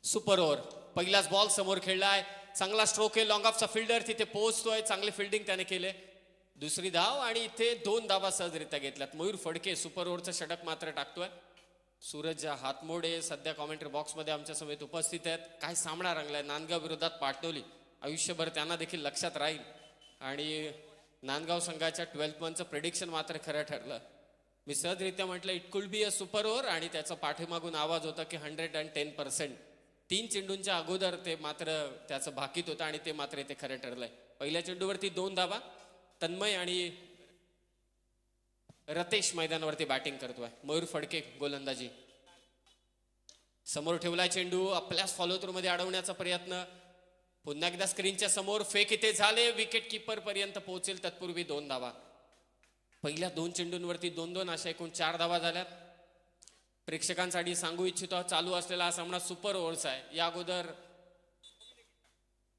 Super over. पहिलाच ball समोर खेळलाय, चांगला स्ट्रोक आहे, लॉंग ऑफचा फिल्डर तिथे पोहोचतोय, चांगली फिल्डिंग त्याने केले. दुसरी धाव आणि इथे 2 धावा सहजरित्या घेतल्यात. मयूर फडके सुपर ओव्हरचं षटक मात्र टाकतोय. सूरज हातमोडे सध्या कॉमेंट्री बॉक्समध्ये आमच्या समेत उपस्थित आहेत. काय सामना रंगलाय नांदगाव विरोधात पाटोली. आयुष्यभर त्यांना देखील लक्षात राहील आणि नांदगाव संघाच्या 12th मनचं प्रेडिक्शन मात्र खरं ठरलं. मी सहजरित्या म्हटलं it could be a super over आणि त्याचा पाठीमागून आवाज होता की 110%. 3 चेंडूंच्या अगोदर ते मात्र त्याचं भाकीत होतं आणि ते मात्र इथे खरं ठरलंय. पहिल्या चेंडूवरती 2 धावा. तन्मय आणि रतेश मैदानावरती बॅटिंग करतोय. मयूर फडके गोलंदाजी. समोर ठेवलाय चेंडू, आपल्याच फॉलो थ्रू मध्ये अडवण्याचा प्रयत्न. पुन्हा एकदा स्क्रीनच्या समोर फेक इथे झाले, विकेट किपर पर्यंत पोहोचेल तत्पूर्वी 2 धावा. पहिल्या 2 चेंडूंवरती 2-2 अशा एकूण 4 धावा झाल्यात. प्रेक्षकांसाठी सांगू इच्छितो चालू असलेला हा सामना सुपर ओव्हरचा आहे. या अगोदर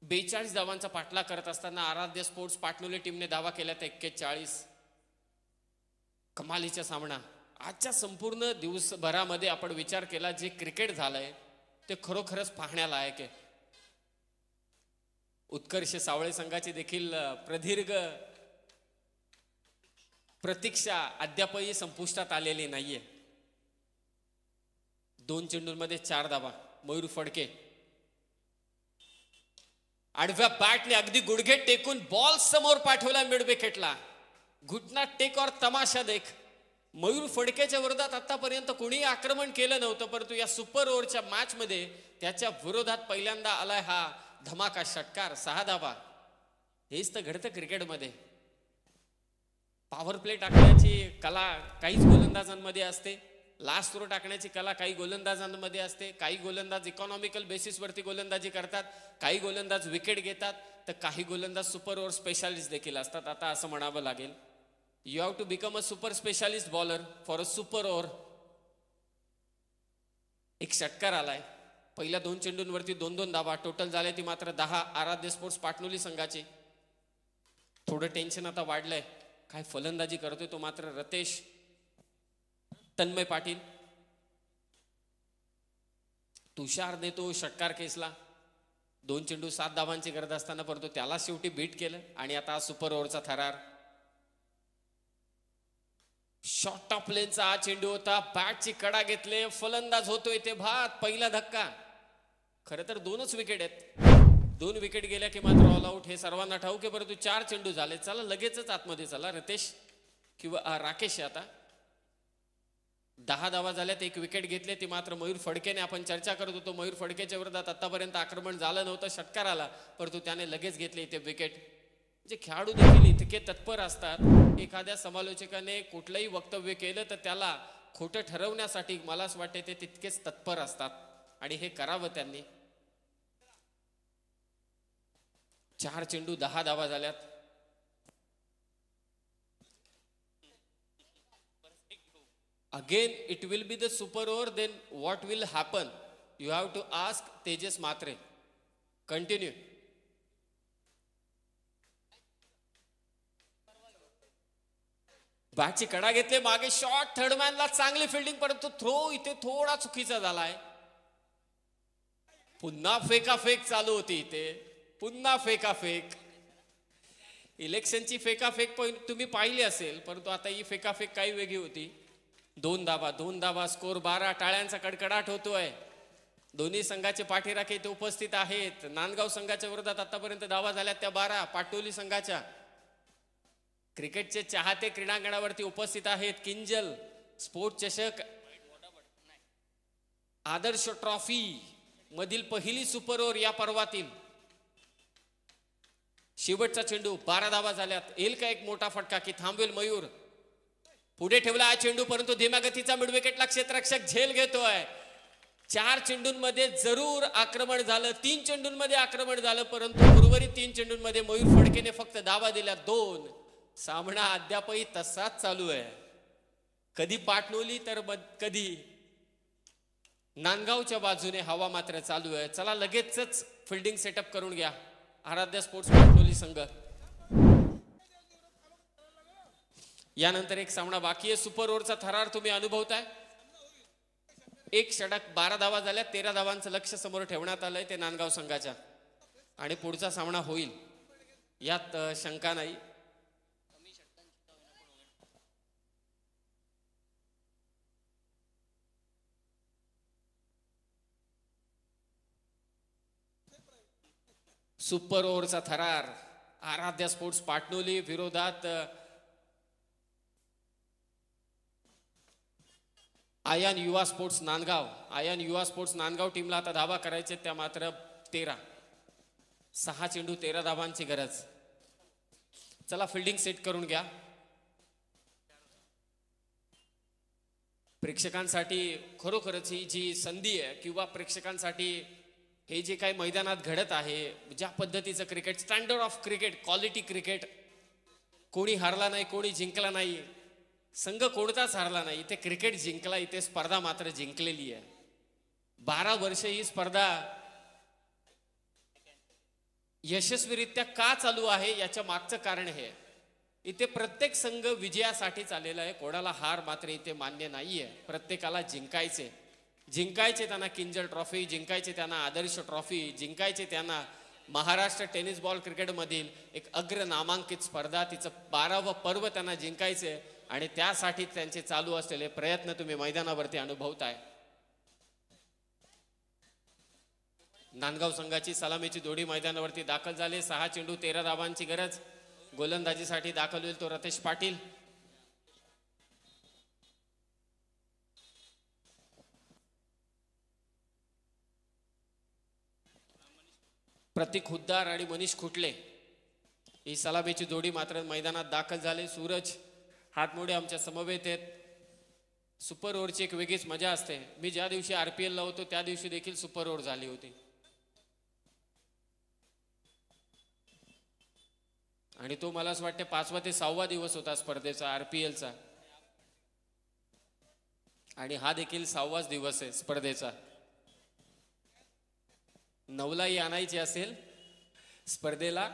42 धावांचा पाठलाग करत असताना आराध्य स्पोर्ट्स पाटणुले टीमने धावा केल्या त्या 41. कमालीचा सामना. आजच्या संपूर्ण दिवसभरामध्ये आपण विचार केला जे क्रिकेट झालंय ते खरोखरच पाहण्याला आहे. उत्कर्ष सावळे संघाची देखील प्रदीर्घ प्रतीक्षा अद्यापही संपुष्टात आलेली नाहीये. 2 चेंडूंमध्ये 4 धावा. मयूर फडके आडव्या बॅटने अगदी गुडघे टेकून बॉल समोर पाठवला मिड विकेटला. घुटना टेक और तमाशा देख. मयूर फडकेच्या विरोधात आतापर्यंत कोणी आक्रमण केलं नव्हतं, परंतु या सुपर ओव्हरच्या मॅच मध्ये त्याच्या विरोधात पहिल्यांदा आलाय हा धमाका षटकार. 6 धावा. हेच तर घडतं क्रिकेटमध्ये. पॉवर प्ले टाकण्याची कला काहीच गोलंदाजांमध्ये असते, लास्ट थ्रो टाकण्याची कला काही गोलंदाजांमध्ये असते. काही गोलंदाज इकॉनॉमिकल बेसिसवरती गोलंदाजी करतात, काही गोलंदाज विकेट घेतात, तर काही गोलंदाज सुपर ओव्हर स्पेशालिस्ट देखील असतात. आता असं म्हणावं लागेल you have to become a super specialist bowler for a super over. एक षटकार आलाय. पहिल्या 2 चेंडूंवरती 2-2 धावा. टोटल झाले ती मात्र 10 आराध्य स्पोर्ट्स पाटणुली संघाची. थोडं टेन्शन आता वाढलंय. काय फलंदाजी करतोय तो मात्र रतेश. तन्मय पाटील. तुषार देतो षटकार केसला. 2 चेंडू 7 धावांची गरज असताना परंतु त्याला शेवटी बीट केलं आणि आता सुपर ओव्हरचा थरार. शॉर्ट ऑफ लेनचा हा चेंडू होता. बॅटची कडा घेतले, फलंदाज होतोय ते भात. पहिला धक्का. खरं तर 2च विकेट आहेत. 2 विकेट गेल्या की मात्र ऑल आउट हे सर्वांना ठाऊक आहे, परंतु 4 चेंडू झाले. चला लगेचच आतमध्ये चला. रतेश किंवा राकेश आता 10 धावा झाल्यात. 1 विकेट घेतले ती मात्र मयूर फडकेने. आपण चर्चा करत होतो मयूर फडकेच्या विरोधात आतापर्यंत आक्रमण झालं नव्हतं, षटकार आला, परंतु त्याने लगेच घेतले इथे विकेट. जे खेळाडू देखील इतके तत्पर असतात. एखाद्या समालोचकाने कुठलंही वक्तव्य केलं तर त्याला खोटं ठरवण्यासाठी मला असं वाटते ते तितकेच तत्पर असतात आणि हे करावं त्यांनी. 4 चेंडू 10 धावा झाल्यात. Again it will be the super over. Then what will happen you have to ask Tejas Matre. Continue. बॅटची कडा घेतले मागे. शॉट थर्डमॅनला चांगली फिल्डिंग, परंतु थ्रो इथे थोडा चुकीचा झालाय. पुन्हा फेकाफेक चालू होती इथे. पुन्हा फेकाफेक. इलेक्शनची फेकाफेक तुम्ही पाहिली असेल, परंतु आता ही फेकाफेक काही वेगळी होती. 2 धावा. स्कोर 12. टाळ्यांचा कडकडाट होतोय. दोन्ही संघाचे पाठीराखे इथे उपस्थित आहेत. नांदगाव संघाच्या विरोधात आतापर्यंत धावा झाल्यात त्या 12. पाटोली संघाच्या. क्रिकेटचे चाहते क्रीडांगणावरती उपस्थित आहेत. किंजल स्पोर्ट चषक आदर्श ट्रॉफी मधील पहिली सुपर ओव्हर या पर्वातील. शेवटचा चेंडू. 12 धावा झाल्यात. येईल का एक मोठा फटका की थांबवेल मयूर? पुढे ठेवला हा चेंडू, परंतु धीम्या गतीचा मिड विकेटला क्षेत्ररक्षक झेल घेतोय. 4 चेंडूंमध्ये जरूर आक्रमण झालं, 3 चेंडूंमध्ये आक्रमण झालं, परंतु उर्वरित 3 चेंडूंमध्ये मयूर फडकेने फक्त धावा दिल्या 2. सामना अद्यापही तसाच चालू आहे. कधी पाटणुली तर कधी नांदगावच्या बाजूने हवा मात्र चालू आहे. चला लगेचच फिल्डिंग सेटअप करून घ्या आराध्य स्पोर्ट्स पाटणुली संघ. यानंतर एक सामना बाकी आहे. सुपर ओव्हरचा थरार तुम्ही अनुभवताय. एक षटक 12 धावा झाल्या. 13 धावांचं लक्ष समोर ठेवण्यात आलंय ते नांदगाव संघाच्या आणि पुढचा सामना होईल यात शंका नाही. सुपर ओव्हरचा थरार आराध्या स्पोर्ट्स पाटणोली विरोधात आयन युवा स्पोर्ट्स नांदगाव. आयन युवा स्पोर्ट्स नांदगाव टीमला आता धावा करायचे त्या मात्र 13. 6 चेंडू 13 धावांची गरज. चला फिल्डिंग सेट करून घ्या. प्रेक्षकांसाठी खरोखरच ही जी संधी आहे किंवा प्रेक्षकांसाठी हे जे काही मैदानात घडत आहे, ज्या पद्धतीचं cricket, standard of cricket, quality cricket, कोणी हारला नाही, कोणी जिंकला नाही, संघ कोणताच हारला नाही. इथे क्रिकेट जिंकला, इथे स्पर्धा मात्र जिंकलेली आहे. 12 वर्ष ही स्पर्धा यशस्वीरित्या का चालू आहे याच्या मागचं कारण हे. इथे प्रत्येक संघ विजयासाठीच आलेला आहे. कोणाला हार मात्र इथे मान्य नाहीये. प्रत्येकाला जिंकायचे. जिंकायचे त्यांना किंजल ट्रॉफी, जिंकायचे त्यांना आदर्श ट्रॉफी, जिंकायचे त्यांना महाराष्ट्र टेनिस बॉल क्रिकेटमधील एक अग्र नामांकित स्पर्धा, तिचं 12वं पर्व त्यांना जिंकायचे आणि त्यासाठी त्यांचे चालू असलेले प्रयत्न तुम्ही मैदानावरती अनुभवताय. नांदगाव संघाची सलामीची जोडी मैदानावरती दाखल झाली. 6 चेंडू 13 धावांची गरज. गोलंदाजीसाठी दाखल होईल तो रतेश पाटील. प्रतीक हुद्दार आणि मनीष खुटले ही सलामीची जोडी मात्र मैदानात दाखल झाले. सूरज हातमोडे आमच्या समवेत आहेत. सुपर ओव्हरची एक वेगळीच मजा असते. मी ज्या दिवशी RPL ला होतो त्या दिवशी देखील सुपर ओव्हर झाली होती आणि तो मला असं वाटतं 5वा ते 6वा दिवस होता स्पर्धेचा RPLचा आणि हा देखील 6वाच दिवस आहे स्पर्धेचा. 9लाही आणायची असेल स्पर्धेला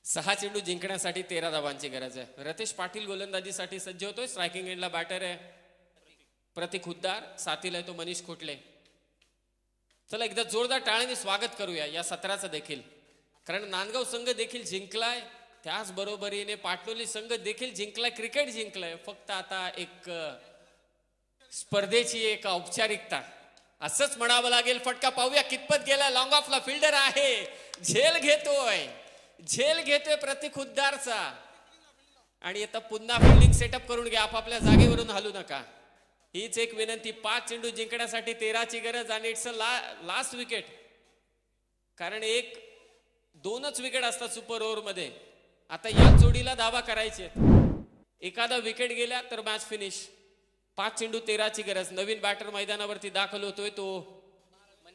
सहा चेंडू जिंकण्यासाठी 13 धावांची गरज आहे. रतेश पाटील गोलंदाजीसाठी सज्ज होतोय. स्ट्रायकिंग एंडला बॅटर आहे प्रतीक हुद्दार. साथीला आहे तो मनीष खुटले. चला एकदा जोरदार टाळ्याने स्वागत करूया या सत्राचं देखील, कारण नांदगाव संघ देखील जिंकलाय, त्याच बरोबरीने पाटणोली संघ देखील जिंकलाय, क्रिकेट जिंकलाय. फक्त आता एक स्पर्धेची एक औपचारिकता असंच म्हणावं लागेल. फटका पाहूया कितपत गेला. लॉंग ऑफला फिल्डर आहे, झेल घेतोय प्रतीक हुद्दारचा. आणि आता पुन्हा फिल्डिंग सेटअप करून घ्या, आपापल्या जागेवरून हलू नका, हीच एक विनंती. 5 चेंडू जिंकण्यासाठी 13ची गरज आणि इट्स लास्ट विकेट, कारण 1-2च विकेट असतात सुपर ओव्हर मध्ये. आता या जोडीला धावा करायचे, एखादा विकेट गेला तर मॅच फिनिश. 5 चेंडू 13ची गरज. नवीन बॅटर मैदानावरती दाखल होतोय तो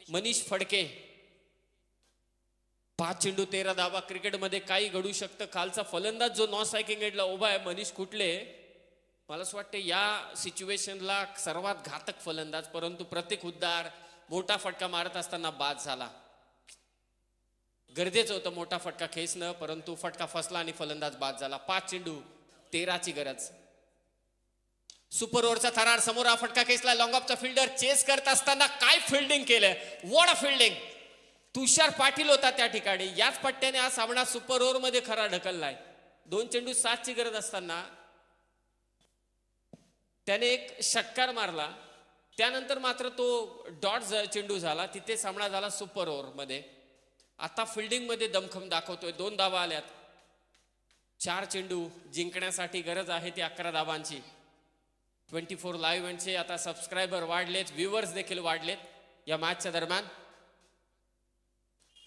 मनीष फडके. 5 चेंडू 13 धावा. क्रिकेटमध्ये काही घडू शकतं. खालचा फलंदाज जो नॉन स्ट्रायकिंग एंडला उभा आहे मनीष कुटले, मला असं वाटतं या सिच्युएशनला सर्वात घातक फलंदाज. परंतु प्रतीक हुद्दार मोठा फटका मारत असताना बाद झाला. गरजेचं होतं मोठा फटका खेचणं, परंतु फटका फसला आणि फलंदाज बाद झाला. 5 चेंडू 13ची गरज. सुपर ओव्हरचा थरार समोर, हा फटका खेचला. लॉंग ऑफचा फिल्डर चेस करत असताना काय फिल्डिंग केलं, व्हॉट अ फिल्डिंग. तुषार पाटील होता त्या ठिकाणी. याच पट्ट्याने हा सामना सुपर ओव्हर मध्ये खरा ढकललाय. 2 चेंडू 7ची गरज असताना त्याने एक षटकार मारला. त्यानंतर मात्र तो डॉट चेंडू झाला, तिथे सामना झाला सुपर ओव्हर मध्ये. आता फिल्डिंग मध्ये दमखम दाखवतोय. 2 धावा आल्यात. 4 चेंडू जिंकण्यासाठी गरज आहे ती 11 धावांची. 24 लाईव्ह इव्हेंटचे आता सबस्क्रायबर वाढलेत, व्ह्युअर्स देखील वाढलेत या मॅचच्या दरम्यान.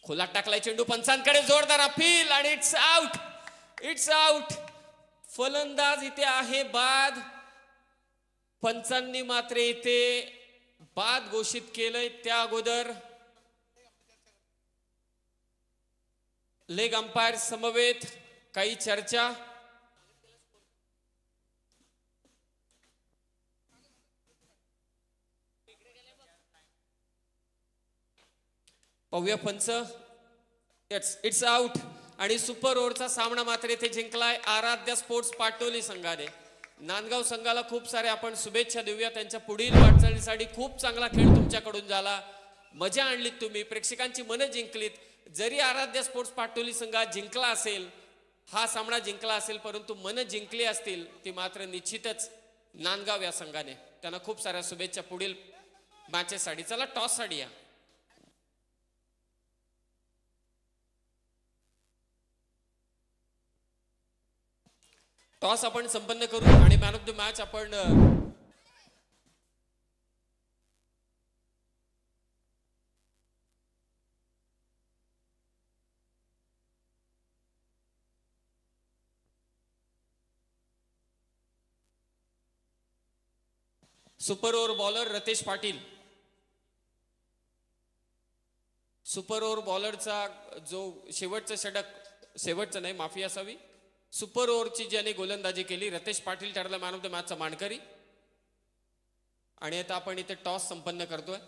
खोलात टाकलाय चेंडू, पंचांकडे जोरदार अपील आणि इट्स आउट. फलंदाज इथे आहे बाद. पंचांनी मात्र इथे बाद घोषित केलंय. त्या अगोदर लेग अंपायर समवेत काही चर्चा. पाहूया पंच. It's out. आणि सुपर ओव्हरचा सामना मात्र इथे जिंकलाय आराध्य स्पोर्ट्स पाटोली संघाने. नांदगाव संघाला खूप सारे आपण शुभेच्छा देऊया. त्यांच्या पुढील वाटचालीसाठी खूप चांगला खेळ तुमच्याकडून झाला. मजा आणलीत तुम्ही, प्रेक्षकांची मनं जिंकलीत. जरी आराध्य स्पोर्ट्स पाटोली संघ जिंकला असेल, हा सामना जिंकला असेल, परंतु मनं जिंकली असतील ती मात्र निश्चितच नांदगाव या संघाने. त्यांना खूप साऱ्या शुभेच्छा पुढील मॅचेससाठी. चला टॉस साठी या. टॉस आपण संपन्न करू आणि मॅन ऑफ द मॅच आपण super over bowler Ratesh Patil. Super over बॉलरचा जो शेवटचं षटक, शेवटचं नाही माफी असावी, सुपर ओव्हरची ज्याने गोलंदाजी केली रतेश पाटील ठरला मॅन ऑफ द मॅचचा मानकरी. आणि आता आपण इथे टॉस संपन्न करतोय.